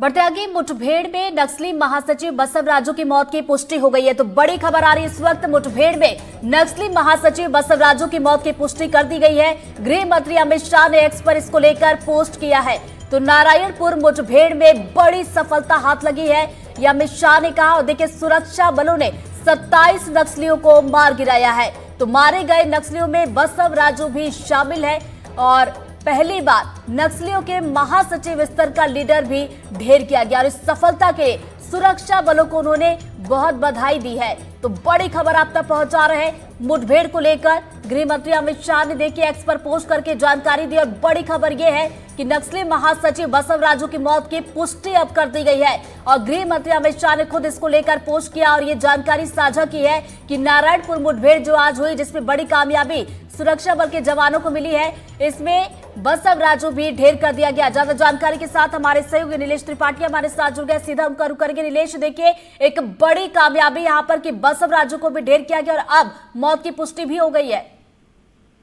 बढ़ते आगे, मुठभेड़ में नक्सली महासचिव बसवराजू की मौत की पुष्टि हो गई है। तो बड़ी खबर आ रही है इस वक्त, मुठभेड़ में नक्सली महासचिव बसवराजू की मौत की पुष्टि कर दी गई है। गृह मंत्री अमित शाह ने एक्स पर इसको लेकर पोस्ट किया है। तो नारायणपुर मुठभेड़ में बड़ी सफलता हाथ लगी है, यह अमित शाह ने कहा। और देखिए, सुरक्षा बलों ने 27 नक्सलियों को मार गिराया है। तो मारे गए नक्सलियों में बसवराजू भी शामिल है और पहली बार नक्सलियों के महासचिव स्तर का लीडर भी ढेर किया गया और इस सफलता के सुरक्षा बलों को उन्होंने बहुत बधाई दी है। तो बड़ी खबर आप तक पहुंचा रहे हैं मुठभेड़ को लेकर। गृह मंत्री अमित शाह ने देखिए एक्स पर पोस्ट करके जानकारी दी और बड़ी खबर यह है कि नक्सली महासचिव बसवराजू की मौत की पुष्टि अब कर दी गई है और गृह मंत्री अमित शाह ने खुद इसको लेकर पोस्ट किया और ये जानकारी साझा की है कि नारायणपुर मुठभेड़ जो आज हुई, जिसमें बड़ी कामयाबी सुरक्षा बल के जवानों को मिली है, इसमें बसवराजू भी ढेर कर दिया गया। ज्यादा जानकारी के साथ हमारे सहयोगी नीलेश त्रिपाठी हमारे साथ जुड़ गए, सीधा उनका रुख करेंगे। नीलेश, देखिए एक बड़ी कामयाबी यहाँ पर कि बसवराजू को भी ढेर किया गया और अब मौत की पुष्टि भी हो गई है।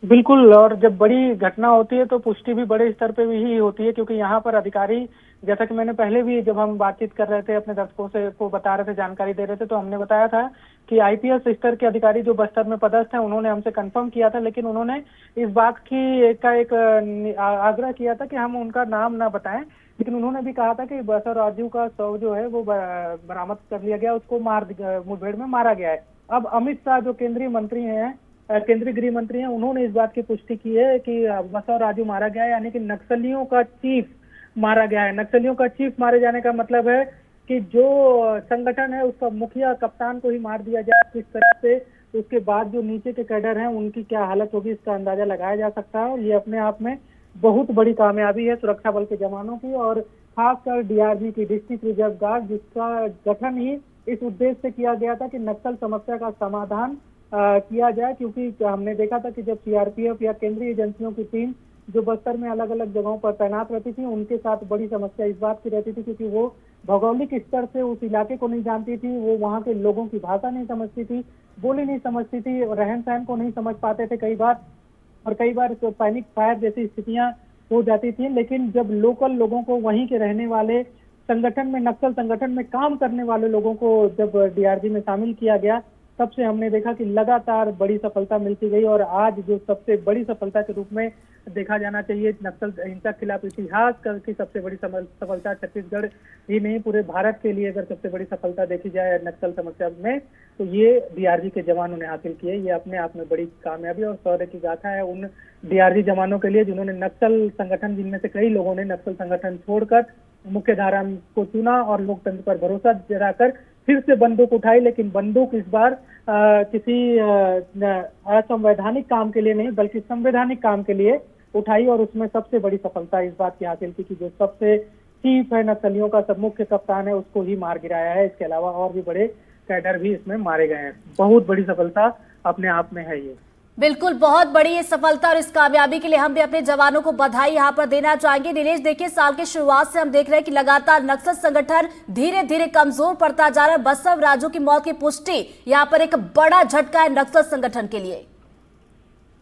बिल्कुल, और जब बड़ी घटना होती है तो पुष्टि भी बड़े स्तर पे भी ही होती है, क्योंकि यहाँ पर अधिकारी, जैसा कि मैंने पहले भी जब हम बातचीत कर रहे थे अपने दर्शकों से को बता रहे थे, जानकारी दे रहे थे, तो हमने बताया था कि आईपीएस स्तर के अधिकारी जो बस्तर में पदस्थ हैं उन्होंने हमसे कंफर्म किया था, लेकिन उन्होंने इस बात की एक आग्रह किया था कि हम उनका नाम ना बताएं। लेकिन उन्होंने भी कहा था कि बसवराजू का शव जो है वो बरामद कर लिया गया, उसको मुठभेड़ में मारा गया है। अब अमित शाह जो केंद्रीय मंत्री हैं, केंद्रीय गृह मंत्री हैं, उन्होंने इस बात की पुष्टि की है कि बसवराजू मारा गया है, यानी कि नक्सलियों का चीफ मारा गया है। नक्सलियों का चीफ मारे जाने का मतलब है कि जो संगठन है उसका मुखिया, कप्तान को ही मार दिया जाए, किस तरह से उसके बाद जो नीचे के कैडर हैं उनकी क्या हालत होगी, इसका अंदाजा लगाया जा सकता है। और ये अपने आप में बहुत बड़ी कामयाबी है सुरक्षा बल के जवानों की, और खासकर डीआरजी की, डिस्ट्रिक्ट रिजर्व गार्ड, जिसका गठन ही इस उद्देश्य से किया गया था कि नक्सल समस्या का समाधान किया जाए। क्योंकि हमने देखा था कि जब सीआरपीएफ या केंद्रीय एजेंसियों की टीम जो बस्तर में अलग अलग जगहों पर तैनात रहती थी, उनके साथ बड़ी समस्या इस बात की रहती थी क्योंकि वो भौगोलिक स्तर से उस इलाके को नहीं जानती थी, वो वहाँ के लोगों की भाषा नहीं समझती थी, बोली नहीं समझती थी, रहन सहन को नहीं समझ पाते थे कई बार, और कई बार तो पैनिक फायर जैसी स्थितियां हो जाती थी। लेकिन जब लोकल लोगों को, वहीं के रहने वाले संगठन में, नक्सल संगठन में काम करने वाले लोगों को जब डीआरजी में शामिल किया गया, तब से हमने देखा कि लगातार बड़ी सफलता मिलती गई। और आज जो सबसे बड़ी सफलता के रूप में देखा जाना चाहिए, नक्सल हिंसा के खिलाफ इतिहास की सबसे बड़ी सफलता छत्तीसगढ़ ही नहीं, पूरे भारत के लिए अगर सबसे बड़ी सफलता देखी जाए नक्सल समस्या में, तो ये डीआरजी के जवानों ने हासिल की है। ये अपने आप में बड़ी कामयाबी और शौर्य की गाथा है उन डीआरजी जवानों के लिए जिन्होंने नक्सल संगठन, जिनमें से कई लोगों ने नक्सल संगठन छोड़कर मुख्य धारा को चुना और लोकतंत्र पर भरोसा जताकर फिर से बंदूक उठाई। लेकिन बंदूक इस बार किसी असंवैधानिक काम के लिए नहीं, बल्कि संवैधानिक काम के लिए उठाई, और उसमें सबसे बड़ी सफलता इस बात की हासिल की कि जो सबसे चीफ है नक्सलियों का, सब मुख्य कप्तान है, उसको ही मार गिराया है। इसके अलावा और भी बड़े कैडर भी इसमें मारे गए हैं। बहुत बड़ी सफलता अपने आप में है ये। बिल्कुल, बहुत बड़ी ये सफलता और इस कामयाबी के लिए हम भी अपने जवानों को बधाई यहाँ पर देना चाहेंगे। नीलेश, देखिए साल की शुरुआत से हम देख रहे हैं कि लगातार नक्सल संगठन धीरे धीरे कमजोर पड़ता जा रहा है। बसवराजू की मौत की पुष्टि यहाँ पर एक बड़ा झटका है नक्सल संगठन के लिए।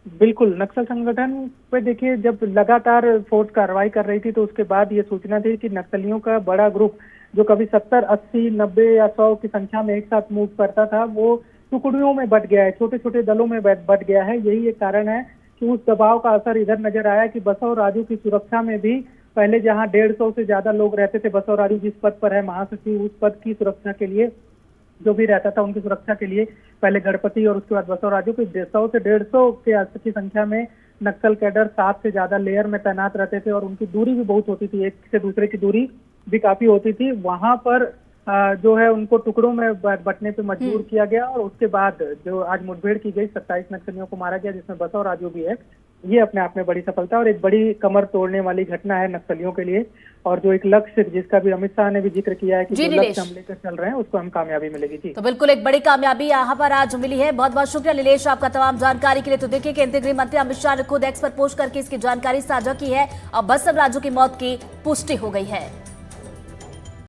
बिल्कुल, नक्सल संगठन पे देखिए, जब लगातार फोर्स कार्रवाई कर रही थी तो उसके बाद ये सूचना थी कि नक्सलियों का बड़ा ग्रुप जो कभी 70, 80, 90 या 100 की संख्या में एक साथ मूव करता था, वो टुकड़ियों में बट गया है, छोटे छोटे दलों में बट गया है। यही एक कारण है कि उस दबाव का असर इधर नजर आया कि बसवराजू की सुरक्षा में भी पहले जहां 150 से ज्यादा लोग रहते थे, बसवराजू जिस पद पर है महासचिव, उस पद की सुरक्षा के लिए जो भी रहता था, उनकी सुरक्षा के लिए पहले गणपति और उसके बाद बसवराजू की 100 से 150 की संख्या में नक्सल कैडर 7 से ज्यादा लेयर में तैनात रहते थे और उनकी दूरी भी बहुत होती थी, एक से दूसरे की दूरी भी काफी होती थी। वहां पर जो है उनको टुकड़ों में बंटने पे मजबूर किया गया और उसके बाद जो आज मुठभेड़ की गई, 27 नक्सलियों को मारा गया, जिसमें बसवराजू भी है। ये अपने आप में बड़ी सफलता और एक बड़ी कमर तोड़ने वाली घटना है नक्सलियों के लिए, और जो एक लक्ष्य जिसका भी अमित शाह ने भी जिक्र किया है कि जो लक्ष्य हम लेकर चल रहे हैं उसको हम कामयाबी मिलेगी। जी, तो बिल्कुल एक बड़ी कामयाबी यहाँ पर आज मिली है। बहुत बहुत शुक्रिया नीलेश आपका तमाम जानकारी के लिए। तो देखिए, केंद्रीय गृह मंत्री अमित शाह ने खुद एक्स पर पोस्ट करके इसकी जानकारी साझा की है और बसवराजू की मौत की पुष्टि हो गई है।